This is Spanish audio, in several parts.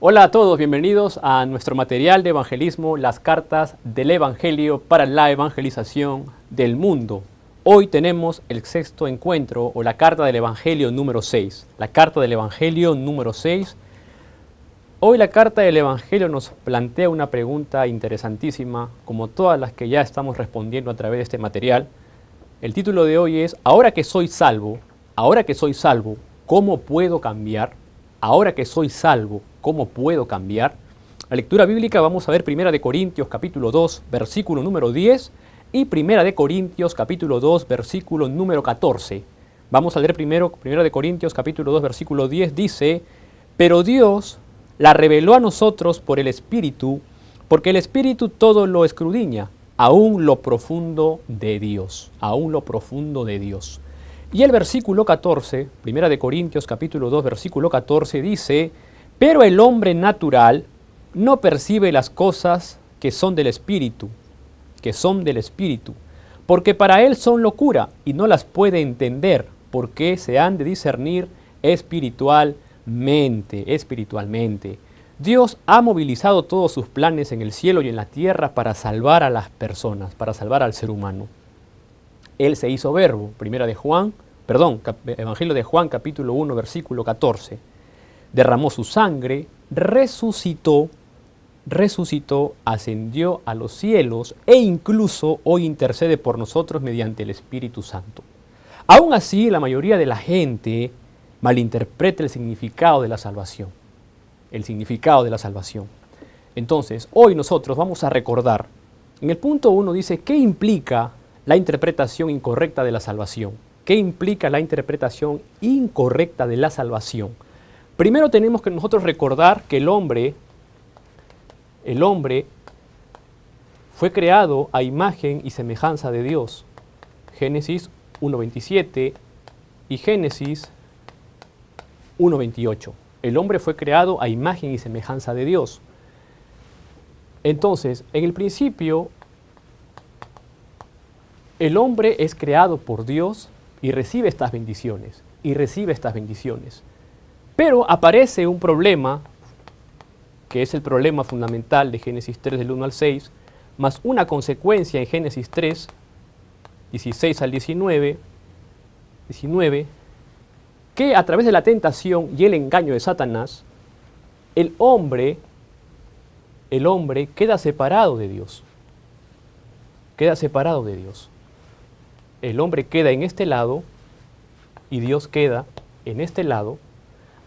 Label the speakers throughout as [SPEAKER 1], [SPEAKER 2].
[SPEAKER 1] Hola a todos, bienvenidos a nuestro material de evangelismo, las cartas del Evangelio para la evangelización del mundo. Hoy tenemos el sexto encuentro o la carta del Evangelio número 6. La carta del Evangelio número 6. Hoy la carta del Evangelio nos plantea una pregunta interesantísima, como todas las que ya estamos respondiendo a través de este material. El título de hoy es, ahora que soy salvo, ¿cómo puedo cambiar? Ahora que soy salvo, ¿cómo puedo cambiar? La lectura bíblica vamos a ver 1 Corintios capítulo 2, versículo número 10 y 1 Corintios capítulo 2, versículo número 14. Vamos a leer primero 1 Corintios capítulo 2, versículo 10, dice, pero Dios la reveló a nosotros por el Espíritu, porque el Espíritu todo lo escudriña, aún lo profundo de Dios, aún lo profundo de Dios. Y el versículo 14, 1 Corintios capítulo 2, versículo 14 dice, pero el hombre natural no percibe las cosas que son del Espíritu, porque para él son locura y no las puede entender, porque se han de discernir espiritualmente. Dios ha movilizado todos sus planes en el cielo y en la tierra para salvar a las personas, para salvar al ser humano. Él se hizo verbo, Evangelio de Juan, capítulo 1, versículo 14. Derramó su sangre, resucitó, ascendió a los cielos e incluso hoy intercede por nosotros mediante el Espíritu Santo. Aún así, la mayoría de la gente malinterpreta el significado de la salvación. Entonces, hoy nosotros vamos a recordar, en el punto 1 dice, ¿qué implica la interpretación incorrecta de la salvación? ¿Qué implica la interpretación incorrecta de la salvación? Primero tenemos que nosotros recordar que el hombre fue creado a imagen y semejanza de Dios. Génesis 1:27 y Génesis 1:28. El hombre fue creado a imagen y semejanza de Dios. Entonces, en el principio, el hombre es creado por Dios y recibe estas bendiciones, Pero aparece un problema, que es el problema fundamental de Génesis 3 del 1 al 6, más una consecuencia en Génesis 3, 16 al 19, que a través de la tentación y el engaño de Satanás, el hombre queda separado de Dios. El hombre queda en este lado y Dios queda en este lado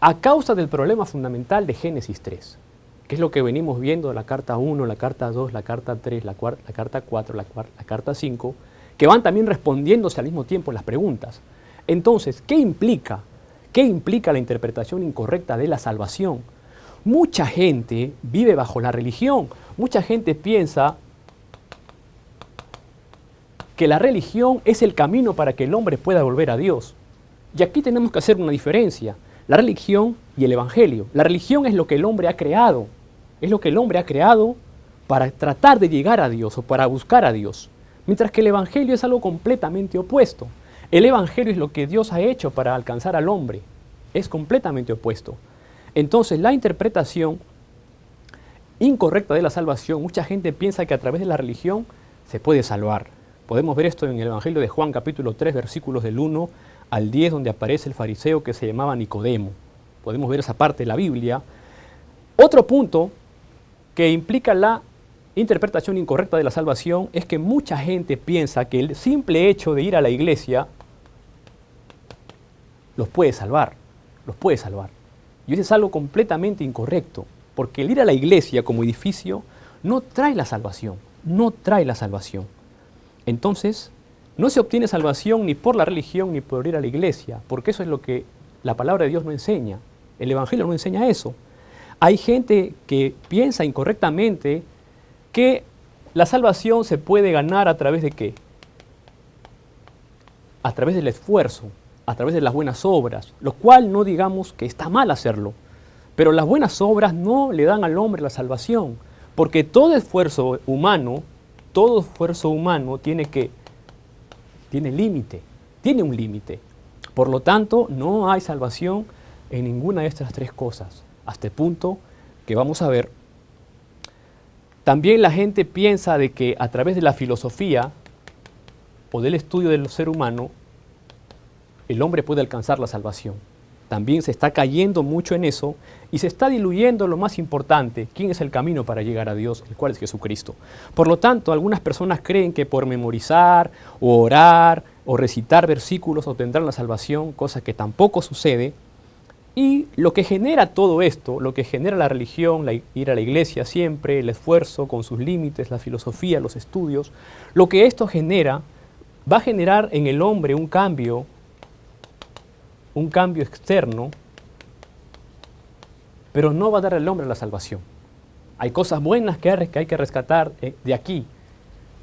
[SPEAKER 1] a causa del problema fundamental de Génesis 3, que es lo que venimos viendo de la carta 1, la carta 2, la carta 3, la carta 4, la carta 5, que van también respondiéndose al mismo tiempo las preguntas. Entonces, ¿qué implica la interpretación incorrecta de la salvación? Mucha gente vive bajo la religión, mucha gente piensa que la religión es el camino para que el hombre pueda volver a Dios. Y aquí tenemos que hacer una diferencia, la religión y el evangelio. La religión es lo que el hombre ha creado, para tratar de llegar a Dios o para buscar a Dios. Mientras que el evangelio es algo completamente opuesto. El evangelio es lo que Dios ha hecho para alcanzar al hombre. Es completamente opuesto. Entonces, la interpretación incorrecta de la salvación, mucha gente piensa que a través de la religión se puede salvar. Podemos ver esto en el Evangelio de Juan, capítulo 3, versículos del 1 al 10, donde aparece el fariseo que se llamaba Nicodemo. Podemos ver esa parte de la Biblia. Otro punto que implica la interpretación incorrecta de la salvación es que mucha gente piensa que el simple hecho de ir a la iglesia los puede salvar. Y eso es algo completamente incorrecto, porque el ir a la iglesia como edificio no trae la salvación. Entonces, no se obtiene salvación ni por la religión ni por ir a la iglesia, porque eso es lo que la palabra de Dios no enseña. El evangelio no enseña eso. Hay gente que piensa incorrectamente que la salvación se puede ganar a través de ¿qué? A través del esfuerzo, a través de las buenas obras, lo cual no digamos que está mal hacerlo, pero las buenas obras no le dan al hombre la salvación, porque todo esfuerzo humano tiene un límite. Por lo tanto, no hay salvación en ninguna de estas tres cosas, hasta el punto que vamos a ver, también la gente piensa de que a través de la filosofía o del estudio del ser humano, el hombre puede alcanzar la salvación. También se está cayendo mucho en eso y se está diluyendo lo más importante, quién es el camino para llegar a Dios, el cual es Jesucristo. Por lo tanto, algunas personas creen que por memorizar o orar o recitar versículos obtendrán la salvación, cosa que tampoco sucede. Y lo que genera todo esto, lo que genera la religión, ir a la iglesia siempre, el esfuerzo con sus límites, la filosofía, los estudios, lo que esto genera, va a generar en el hombre un cambio externo, pero no va a dar al hombre la salvación. Hay cosas buenas que hay que rescatar de aquí,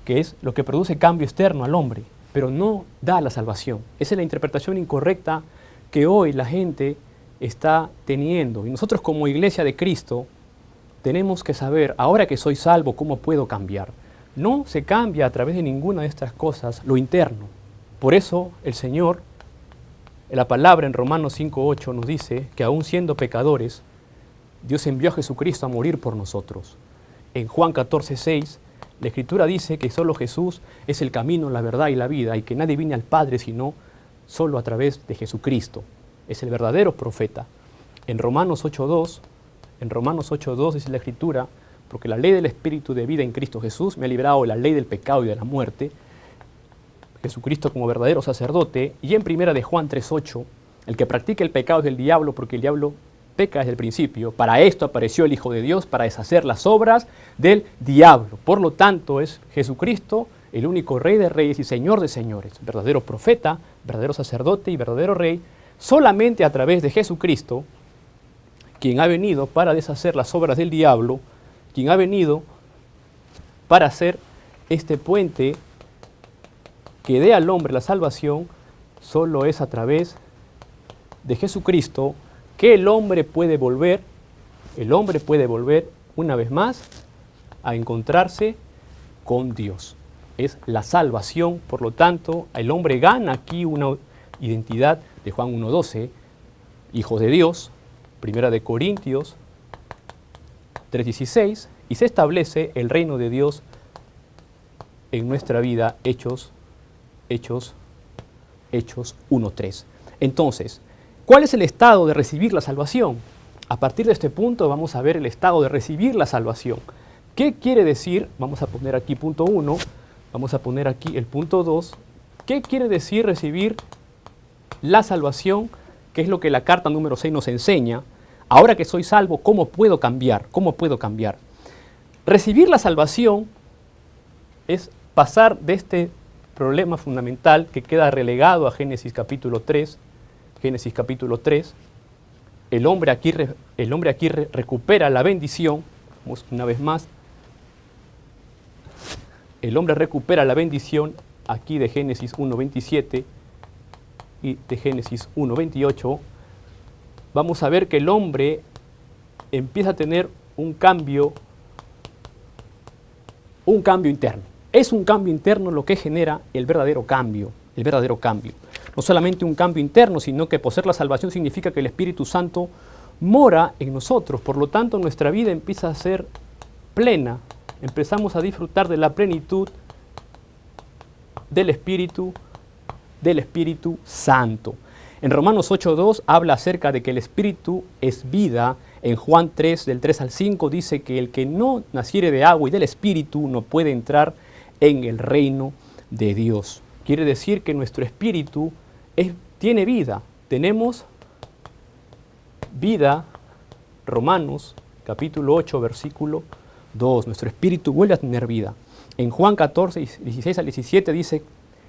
[SPEAKER 1] que es lo que produce cambio externo al hombre, pero no da la salvación. Esa es la interpretación incorrecta que hoy la gente está teniendo. Y nosotros como Iglesia de Cristo tenemos que saber, ahora que soy salvo, ¿cómo puedo cambiar? No se cambia a través de ninguna de estas cosas lo interno. Por eso el Señor, la palabra en Romanos 5:8 nos dice que aún siendo pecadores, Dios envió a Jesucristo a morir por nosotros. En Juan 14:6, la Escritura dice que solo Jesús es el camino, la verdad y la vida, y que nadie viene al Padre sino solo a través de Jesucristo. Es el verdadero profeta. En Romanos 8:2 dice la Escritura, porque la ley del Espíritu de vida en Cristo Jesús me ha librado de la ley del pecado y de la muerte. Jesucristo como verdadero sacerdote. Y en primera de Juan 3:8, el que practica el pecado es del diablo, porque el diablo peca desde el principio. Para esto apareció el Hijo de Dios, para deshacer las obras del diablo. Por lo tanto, es Jesucristo el único Rey de reyes y Señor de señores, verdadero profeta, verdadero sacerdote y verdadero rey. Solamente a través de Jesucristo, quien ha venido para deshacer las obras del diablo, quien ha venido para hacer este puente que dé al hombre la salvación, solo es a través de Jesucristo que el hombre puede volver una vez más a encontrarse con Dios. Es la salvación, por lo tanto, el hombre gana aquí una identidad de Juan 1:12, hijos de Dios, primera de Corintios 3:16, y se establece el reino de Dios en nuestra vida, Hechos 1:3. Entonces, ¿cuál es el estado de recibir la salvación? A partir de este punto vamos a ver el estado de recibir la salvación. ¿Qué quiere decir? Vamos a poner aquí punto 1, vamos a poner aquí el punto 2. ¿Qué quiere decir recibir la salvación? ¿Qué es lo que la carta número 6 nos enseña? Ahora que soy salvo, ¿cómo puedo cambiar? ¿Cómo puedo cambiar? Recibir la salvación es pasar de este problema fundamental que queda relegado a Génesis capítulo 3. Génesis capítulo 3. El hombre aquí recupera la bendición. Vamos una vez más. El hombre recupera la bendición aquí de Génesis 1:27 y de Génesis 1:28. Vamos a ver que el hombre empieza a tener un cambio interno. Es un cambio interno lo que genera el verdadero cambio. No solamente un cambio interno, sino que poseer la salvación significa que el Espíritu Santo mora en nosotros. Por lo tanto, nuestra vida empieza a ser plena. Empezamos a disfrutar de la plenitud del Espíritu Santo. En Romanos 8:2 habla acerca de que el Espíritu es vida. En Juan 3, del 3 al 5, dice que el que no naciere de agua y del Espíritu no puede entrar en el reino de Dios. Quiere decir que nuestro espíritu tiene vida. Tenemos vida. Romanos capítulo 8, versículo 2. Nuestro espíritu vuelve a tener vida. En Juan 14, 16 al 17 dice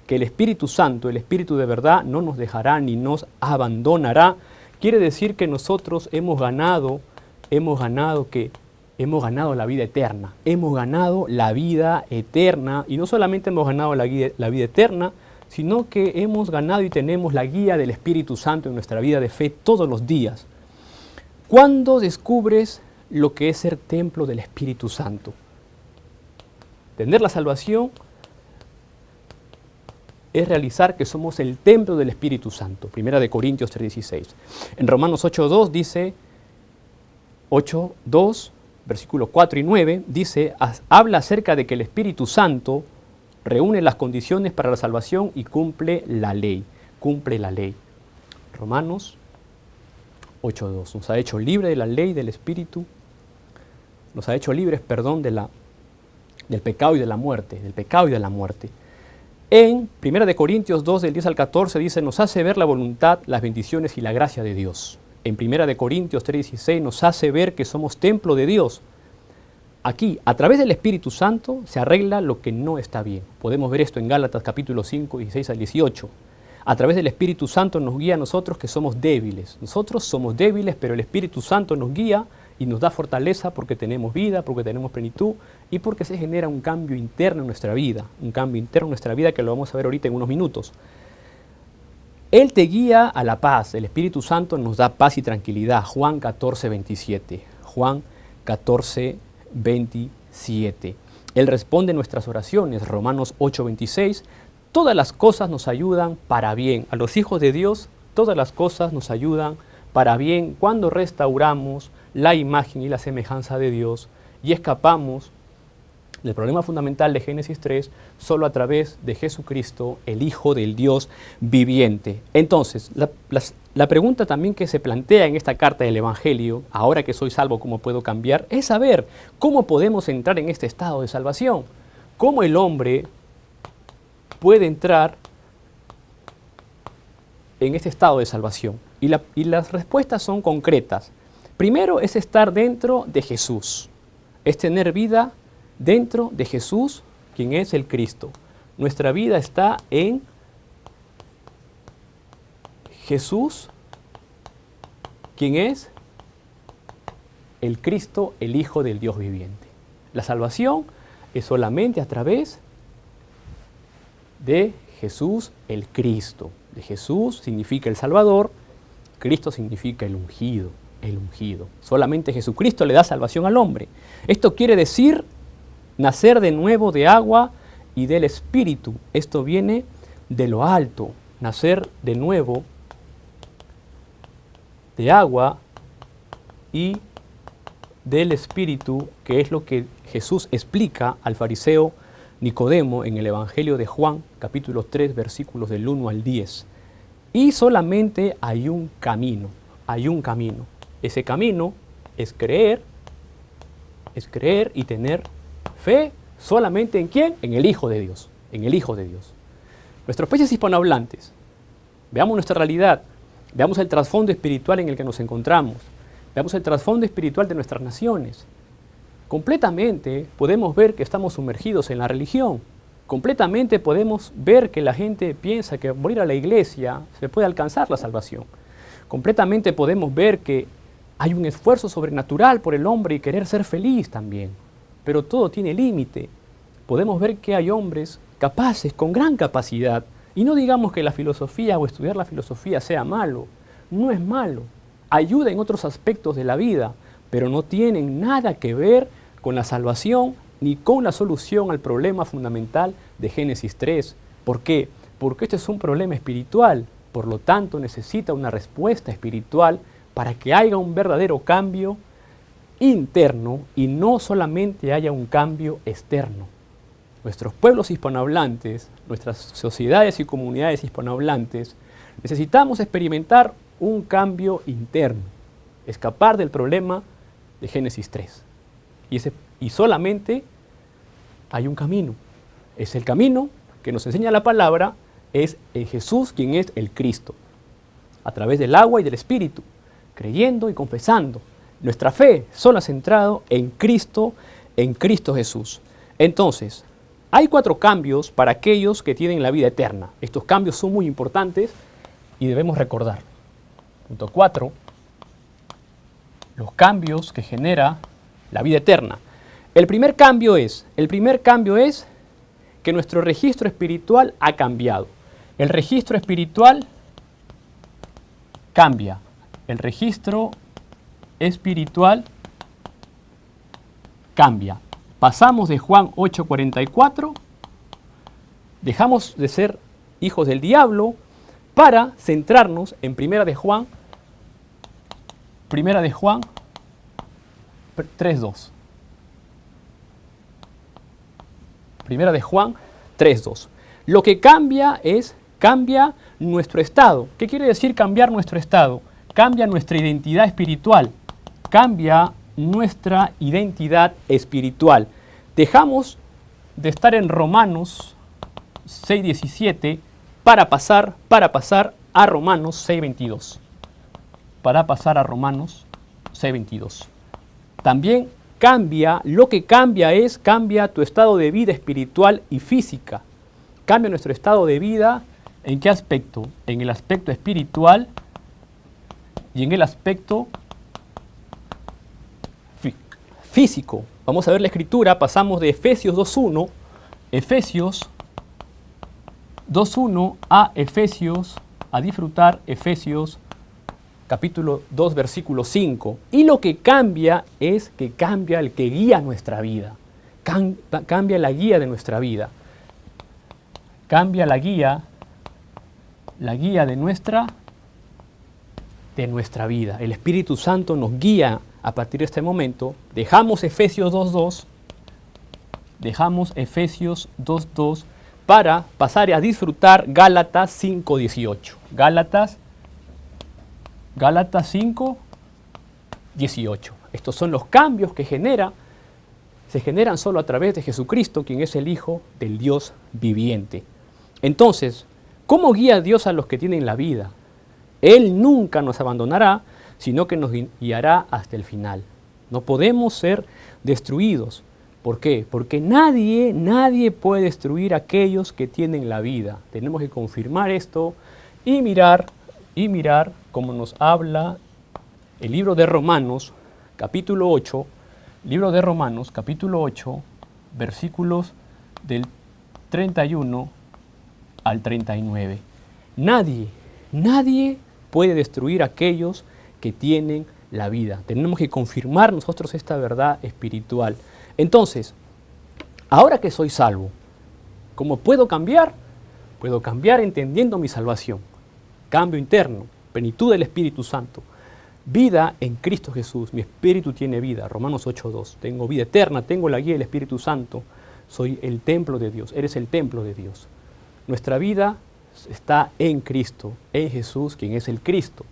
[SPEAKER 1] que el Espíritu Santo, el Espíritu de verdad, no nos dejará ni nos abandonará. Quiere decir que nosotros hemos ganado la vida eterna. Hemos ganado la vida eterna. Y no solamente hemos ganado la vida eterna, sino que hemos ganado y tenemos la guía del Espíritu Santo en nuestra vida de fe todos los días. ¿Cuándo descubres lo que es ser templo del Espíritu Santo? Tener la salvación es realizar que somos el templo del Espíritu Santo. Primera de Corintios 3:16. En Romanos 8:2 dice 8:2, versículos 4 y 9, dice, habla acerca de que el Espíritu Santo reúne las condiciones para la salvación y cumple la ley. Cumple la ley. Romanos 8:2. Nos ha hecho libre de la ley del Espíritu. Nos ha hecho libres, perdón, del pecado y de la muerte. Del pecado y de la muerte. En 1 Corintios 2, del 10 al 14, dice, nos hace ver la voluntad, las bendiciones y la gracia de Dios. En 1 Corintios 3:16 nos hace ver que somos templo de Dios. Aquí, a través del Espíritu Santo, se arregla lo que no está bien. Podemos ver esto en Gálatas capítulo 5, 16 al 18. A través del Espíritu Santo nos guía a nosotros que somos débiles. Nosotros somos débiles, pero el Espíritu Santo nos guía y nos da fortaleza porque tenemos vida, porque tenemos plenitud y porque se genera un cambio interno en nuestra vida. Un cambio interno en nuestra vida que lo vamos a ver ahorita en unos minutos. Él te guía a la paz. El Espíritu Santo nos da paz y tranquilidad. Juan 14:27. Juan 14:27. Él responde nuestras oraciones. Romanos 8:26. Todas las cosas nos ayudan para bien. A los hijos de Dios, todas las cosas nos ayudan para bien cuando restauramos la imagen y la semejanza de Dios y escapamos del problema fundamental de Génesis 3 solo a través de Jesucristo, el Hijo del Dios viviente. Entonces, la pregunta también que se plantea en esta carta del Evangelio, ahora que soy salvo, ¿cómo puedo cambiar?, es saber cómo podemos entrar en este estado de salvación. ¿Cómo el hombre puede entrar en este estado de salvación? Y las respuestas son concretas. Primero es estar dentro de Jesús, es tener vida dentro de Jesús, quien es el Cristo. Nuestra vida está en Jesús, quien es el Cristo, el Hijo del Dios viviente. La salvación es solamente a través de Jesús el Cristo. De Jesús significa el Salvador, Cristo significa el ungido, el ungido. Solamente Jesucristo le da salvación al hombre. Esto quiere decir nacer de nuevo de agua y del Espíritu. Esto viene de lo alto, nacer de nuevo de agua y del Espíritu, que es lo que Jesús explica al fariseo Nicodemo en el Evangelio de Juan, capítulo 3, versículos del 1 al 10. Y solamente hay un camino, hay un camino. Ese camino es creer y tener fe solamente ¿en quién? En el Hijo de Dios, en el Hijo de Dios. Nuestros países hispanohablantes, veamos nuestra realidad, veamos el trasfondo espiritual en el que nos encontramos, veamos el trasfondo espiritual de nuestras naciones. Completamente podemos ver que estamos sumergidos en la religión. Completamente podemos ver que la gente piensa que por ir a la iglesia se puede alcanzar la salvación. Completamente podemos ver que hay un esfuerzo sobrenatural por el hombre y querer ser feliz también. Pero todo tiene límite. Podemos ver que hay hombres capaces, con gran capacidad. Y no digamos que la filosofía o estudiar la filosofía sea malo. No es malo. Ayuda en otros aspectos de la vida, pero no tienen nada que ver con la salvación ni con la solución al problema fundamental de Génesis 3. ¿Por qué? Porque este es un problema espiritual. Por lo tanto, necesita una respuesta espiritual para que haya un verdadero cambio interno y no solamente haya un cambio externo. Nuestros pueblos hispanohablantes, nuestras sociedades y comunidades hispanohablantes, necesitamos experimentar un cambio interno, escapar del problema de Génesis 3. Y solamente hay un camino. Es el camino que nos enseña la palabra, es en Jesús quien es el Cristo, a través del agua y del Espíritu, creyendo y confesando. Nuestra fe solo centrado en Cristo Jesús. Entonces, hay 4 cambios para aquellos que tienen la vida eterna. Estos cambios son muy importantes y debemos recordar. Punto 4. Los cambios que genera la vida eterna. El primer cambio es que nuestro registro espiritual ha cambiado. El registro espiritual cambia. El registro espiritual cambia. Pasamos de Juan 8:44, dejamos de ser hijos del diablo para centrarnos en Primera de Juan 3:2. Primera de Juan 3:2. Lo que cambia cambia nuestro estado. ¿Qué quiere decir cambiar nuestro estado? Cambia nuestra identidad espiritual. Cambia nuestra identidad espiritual. Dejamos de estar en Romanos 6:17 para pasar a Romanos 6:22. Para pasar a Romanos 6:22. También lo que cambia tu estado de vida espiritual y física. Cambia nuestro estado de vida, ¿en qué aspecto? En el aspecto espiritual y en el aspecto físico. Vamos a ver la escritura, pasamos de Efesios 2:1, a disfrutar Efesios capítulo 2, versículo 5. Y lo que cambia es que cambia el que guía nuestra vida. Cambia la guía de nuestra vida. Cambia la guía de nuestra vida. El Espíritu Santo nos guía a partir de este momento. Dejamos Efesios 2:2 para pasar a disfrutar Gálatas 5:18. Gálatas 5:18. Estos son los cambios que se generan solo a través de Jesucristo, quien es el Hijo del Dios viviente. Entonces, ¿cómo guía Dios a los que tienen la vida? Él nunca nos abandonará, sino que nos guiará hasta el final. No podemos ser destruidos. ¿Por qué? Porque nadie puede destruir a aquellos que tienen la vida. Tenemos que confirmar esto y mirar cómo nos habla el libro de Romanos, capítulo 8, versículos del 31 al 39. Nadie puede destruir a aquellos que tienen la vida. Tenemos que confirmar nosotros esta verdad espiritual. Entonces, ahora que soy salvo, ¿cómo puedo cambiar? Puedo cambiar entendiendo mi salvación. Cambio interno, plenitud del Espíritu Santo. Vida en Cristo Jesús. Mi espíritu tiene vida. Romanos 8:2. Tengo vida eterna, tengo la guía del Espíritu Santo. Soy el templo de Dios. Eres el templo de Dios. Nuestra vida está en Cristo, en Jesús, quien es el Cristo.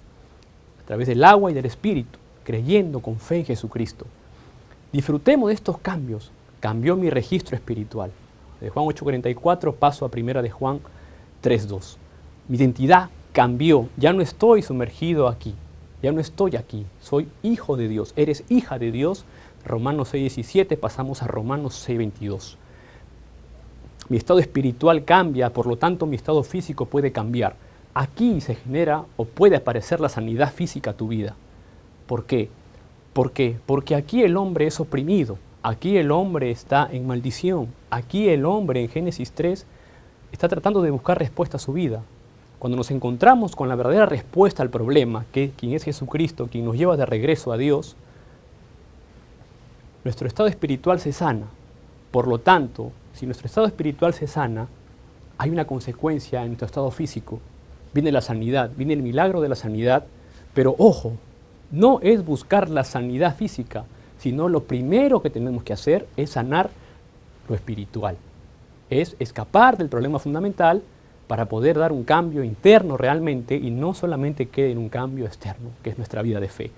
[SPEAKER 1] A través del agua y del Espíritu, creyendo con fe en Jesucristo. Disfrutemos de estos cambios. Cambió mi registro espiritual. De Juan 8:44 paso a primera de Juan 3:2. Mi identidad cambió. Ya no estoy sumergido aquí. Ya no estoy aquí. Soy hijo de Dios. Eres hija de Dios. Romanos 6:17 pasamos a Romanos 6:22. Mi estado espiritual cambia, por lo tanto mi estado físico puede cambiar. Aquí se genera o puede aparecer la sanidad física a tu vida. ¿Por qué? Porque aquí el hombre es oprimido. Aquí el hombre está en maldición. Aquí el hombre en Génesis 3 está tratando de buscar respuesta a su vida. Cuando nos encontramos con la verdadera respuesta al problema, quien es Jesucristo, quien nos lleva de regreso a Dios, nuestro estado espiritual se sana. Por lo tanto, si nuestro estado espiritual se sana, hay una consecuencia en nuestro estado físico. Viene la sanidad, viene el milagro de la sanidad, pero ojo, no es buscar la sanidad física, sino lo primero que tenemos que hacer es sanar lo espiritual. Es escapar del problema fundamental para poder dar un cambio interno realmente y no solamente quede en un cambio externo, que es nuestra vida de fe.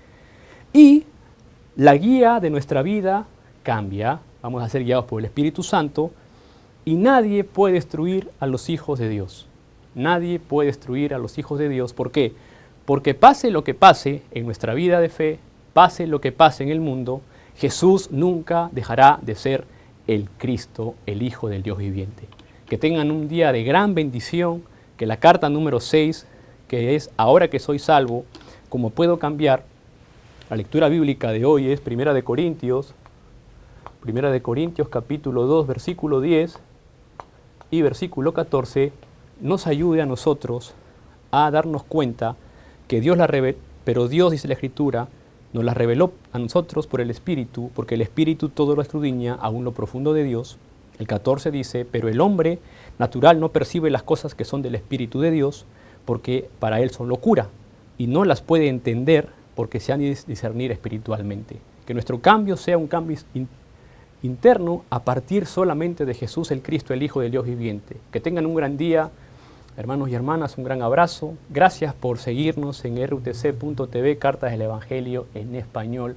[SPEAKER 1] Y la guía de nuestra vida cambia, vamos a ser guiados por el Espíritu Santo y nadie puede destruir a los hijos de Dios. Nadie puede destruir a los hijos de Dios. ¿Por qué? Porque pase lo que pase en nuestra vida de fe, pase lo que pase en el mundo, Jesús nunca dejará de ser el Cristo, el Hijo del Dios viviente. Que tengan un día de gran bendición, que la carta número 6, que es ahora que soy salvo, ¿cómo puedo cambiar? La lectura bíblica de hoy es Primera de Corintios capítulo 2, versículo 10 y versículo 14, nos ayude a nosotros a darnos cuenta que Dios la reveló, pero Dios, dice la Escritura, nos la reveló a nosotros por el Espíritu, porque el Espíritu todo lo escudriña aún lo profundo de Dios. El 14 dice, pero el hombre natural no percibe las cosas que son del Espíritu de Dios, porque para él son locura, y no las puede entender porque se han de discernir espiritualmente. Que nuestro cambio sea un cambio interno a partir solamente de Jesús el Cristo, el Hijo del Dios viviente. Que tengan un gran día, hermanos y hermanas, un gran abrazo. Gracias por seguirnos en rutc.tv, Cartas del Evangelio en español.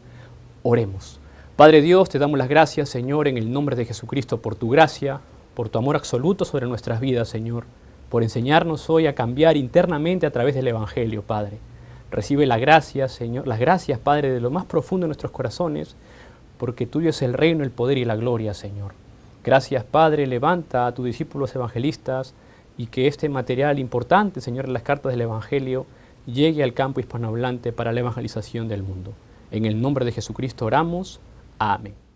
[SPEAKER 1] Oremos. Padre Dios, te damos las gracias, Señor, en el nombre de Jesucristo, por tu gracia, por tu amor absoluto sobre nuestras vidas, Señor, por enseñarnos hoy a cambiar internamente a través del Evangelio, Padre. Recibe la gracia, Señor, las gracias, Padre, de lo más profundo de nuestros corazones, porque tuyo es el reino, el poder y la gloria, Señor. Gracias, Padre, levanta a tus discípulos evangelistas y que este material importante, Señor, de las cartas del Evangelio, llegue al campo hispanohablante para la evangelización del mundo. En el nombre de Jesucristo oramos. Amén.